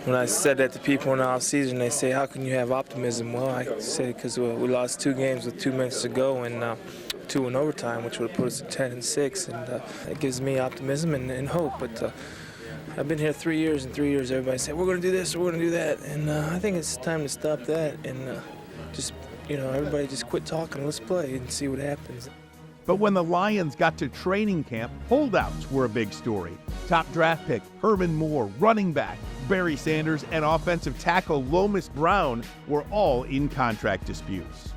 When I said that to people in the off-season, they say, how can you have optimism? Well, I say because we lost 2 games with 2 minutes to go and 2 in overtime, which would have put us at 10-6, and it gives me optimism and hope. But I've been here 3 years, and 3 years everybody said, we're going to do this, we're going to do that. And I think it's time to stop that and just, everybody just quit talking, let's play and see what happens. But when the Lions got to training camp, holdouts were a big story. Top draft pick Herman Moore, running back Barry Sanders, and offensive tackle Lomas Brown were all in contract disputes.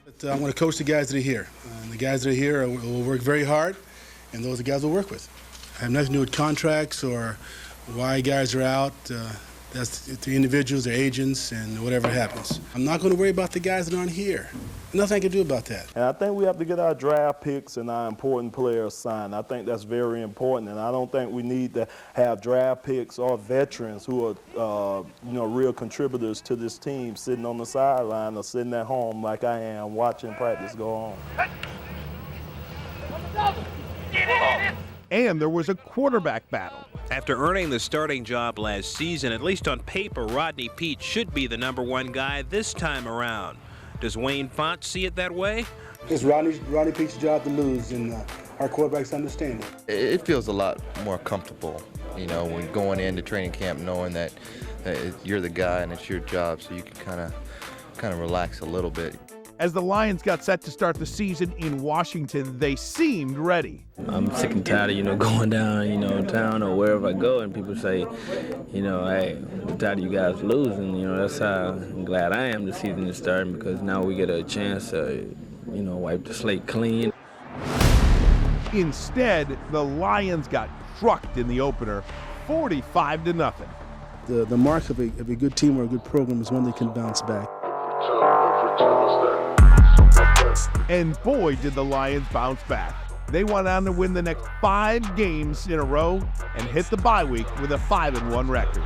But I want to coach the guys that are here. And the guys that are here will work very hard, and those are the guys we'll work with. I have nothing to do with contracts or why guys are out. That's the individuals, their agents, and whatever happens. I'm not going to worry about the guys that aren't here. Nothing I can do about that. And I think we have to get our draft picks and our important players signed. I think that's very important, and I don't think we need to have draft picks or veterans who are, real contributors to this team sitting on the sideline or sitting at home like I am watching practice go on. And there was a quarterback battle. After earning the starting job last season, at least on paper, Rodney Peete should be the #1 guy this time around. Does Wayne Font see it that way? It's Rodney Peete's job to lose, and our quarterbacks understand it. It feels a lot more comfortable, when going into training camp knowing that you're the guy and it's your job, so you can kind of relax a little bit. As the Lions got set to start the season in Washington, they seemed ready. I'm sick and tired of, going down, town or wherever I go, and people say, hey, I'm tired of you guys losing. That's how glad I am the season is starting, because now we get a chance to, wipe the slate clean. Instead, the Lions got trucked in the opener, 45-0. The mark of a good team or a good program is when they can bounce back. And boy, did the Lions bounce back. They went on to win the next 5 games in a row and hit the bye week with a 5-1 record.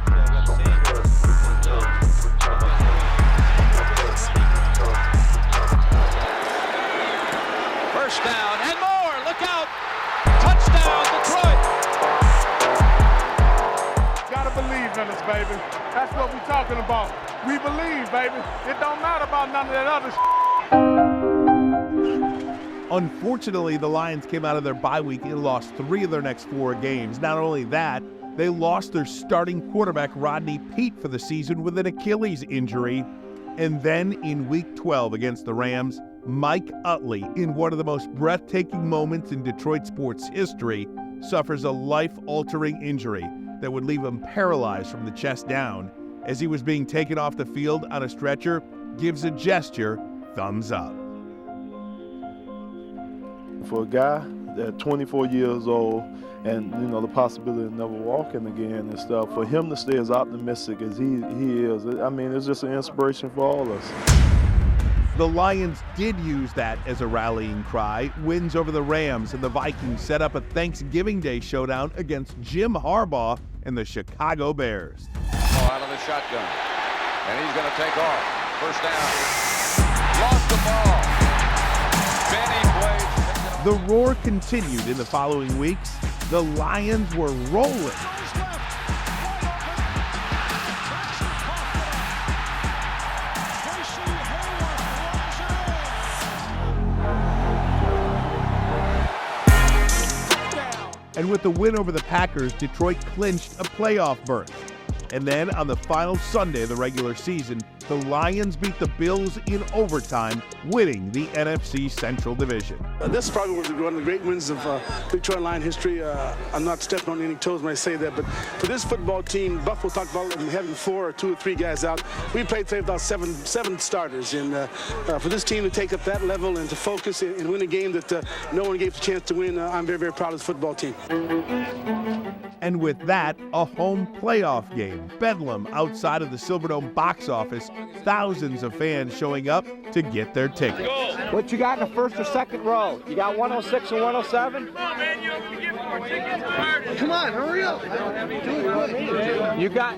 First down and more. Look out. Touchdown, Detroit. Gotta believe in us, baby. That's what we're talking about. We believe, baby. It don't matter about none of that other shit. Unfortunately, the Lions came out of their bye week and lost 3 of their next 4 games. Not only that, they lost their starting quarterback Rodney Peete for the season with an Achilles injury. And then in Week 12 against the Rams, Mike Utley, in one of the most breathtaking moments in Detroit sports history, suffers a life-altering injury that would leave him paralyzed from the chest down. As he was being taken off the field on a stretcher, gives a gesture, thumbs up. For a guy at 24 years old and, the possibility of never walking again and stuff, for him to stay as optimistic as he is, it's just an inspiration for all of us. The Lions did use that as a rallying cry. Wins over the Rams and the Vikings set up a Thanksgiving Day showdown against Jim Harbaugh and the Chicago Bears. Out of the shotgun, and he's going to take off. First down. Lost the ball. Benny plays. The roar continued in the following weeks. The Lions were rolling. And with the win over the Packers, Detroit clinched a playoff berth. And then on the final Sunday of the regular season, the Lions beat the Bills in overtime, winning the NFC Central Division. This is probably one of the great wins of Detroit Lion history. I'm not stepping on any toes when I say that, but for this football team, Buffalo talked about having 4 or 2 or 3 guys out. We played about seven starters, and for this team to take up that level and to focus and win a game that no one gave a chance to win, I'm very, very proud of the football team. And with that, a home playoff game. Bedlam outside of the Silverdome box office. Thousands of fans showing up to get their tickets. What you got in the first or second row? You got 106 and 107? Come on, man. You can get more tickets. Come on, hurry up. You got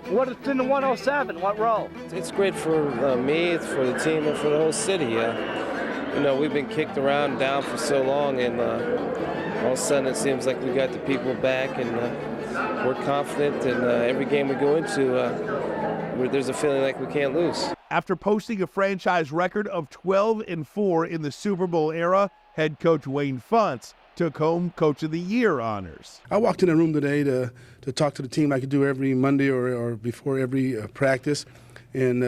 what's in the 107? What row? It's great for me, it's for the team, and for the whole city. We've been kicked around and down for so long, and all of a sudden it seems like we got the people back, and we're confident, and every game we go into, there's a feeling like we can't lose. After posting a franchise record of 12-4 in the Super Bowl era, head coach Wayne Fontes took home Coach of the Year honors. I walked in a room today to talk to the team like I do every Monday or before every practice, and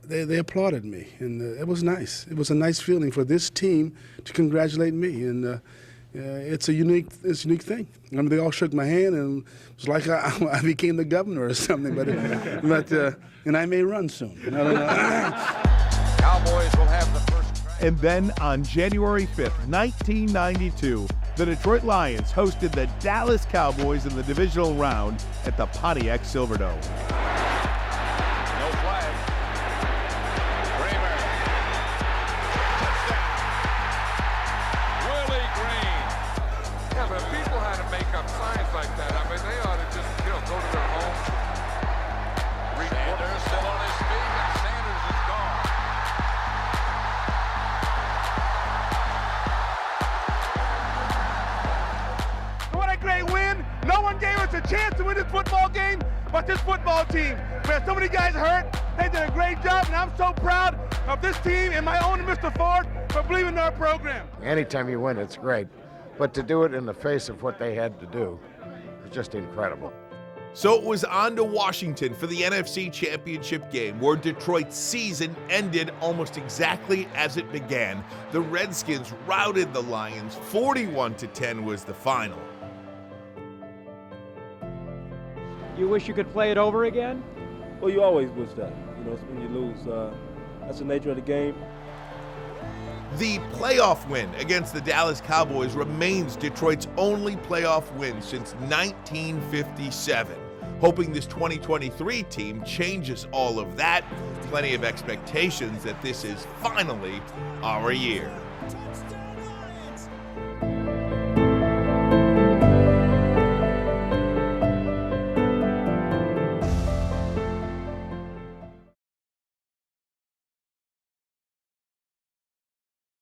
they applauded me, and it was nice. It was a nice feeling for this team to congratulate me, and it's a unique thing. I mean, they all shook my hand, and it was like I became the governor or something. But and I may run soon. I don't know. Cowboys will have the first. And then on January 5th, 1992, the Detroit Lions hosted the Dallas Cowboys in the divisional round at the Pontiac Silverdome. No flag. Kramer. Touchdown. Willie Green. Yeah, but people had to make up signs like that. I mean, they ought to just, go to their homes. Sanders still on his feet, and Sanders is gone. What a great win. No one gave us a chance to win this football game but this football team. We had so many guys hurt. They did a great job, and I'm so proud of this team and my own Mr. Ford for believing in our program. Anytime you win, it's great. But to do it in the face of what they had to do is just incredible. So it was on to Washington for the NFC Championship game, where Detroit's season ended almost exactly as it began. The Redskins routed the Lions. 41-10 was the final. You wish you could play it over again? Well, you always wish that, when you lose. That's the nature of the game. The playoff win against the Dallas Cowboys remains Detroit's only playoff win since 1957. Hoping this 2023 team changes all of that. Plenty of expectations that this is finally our year.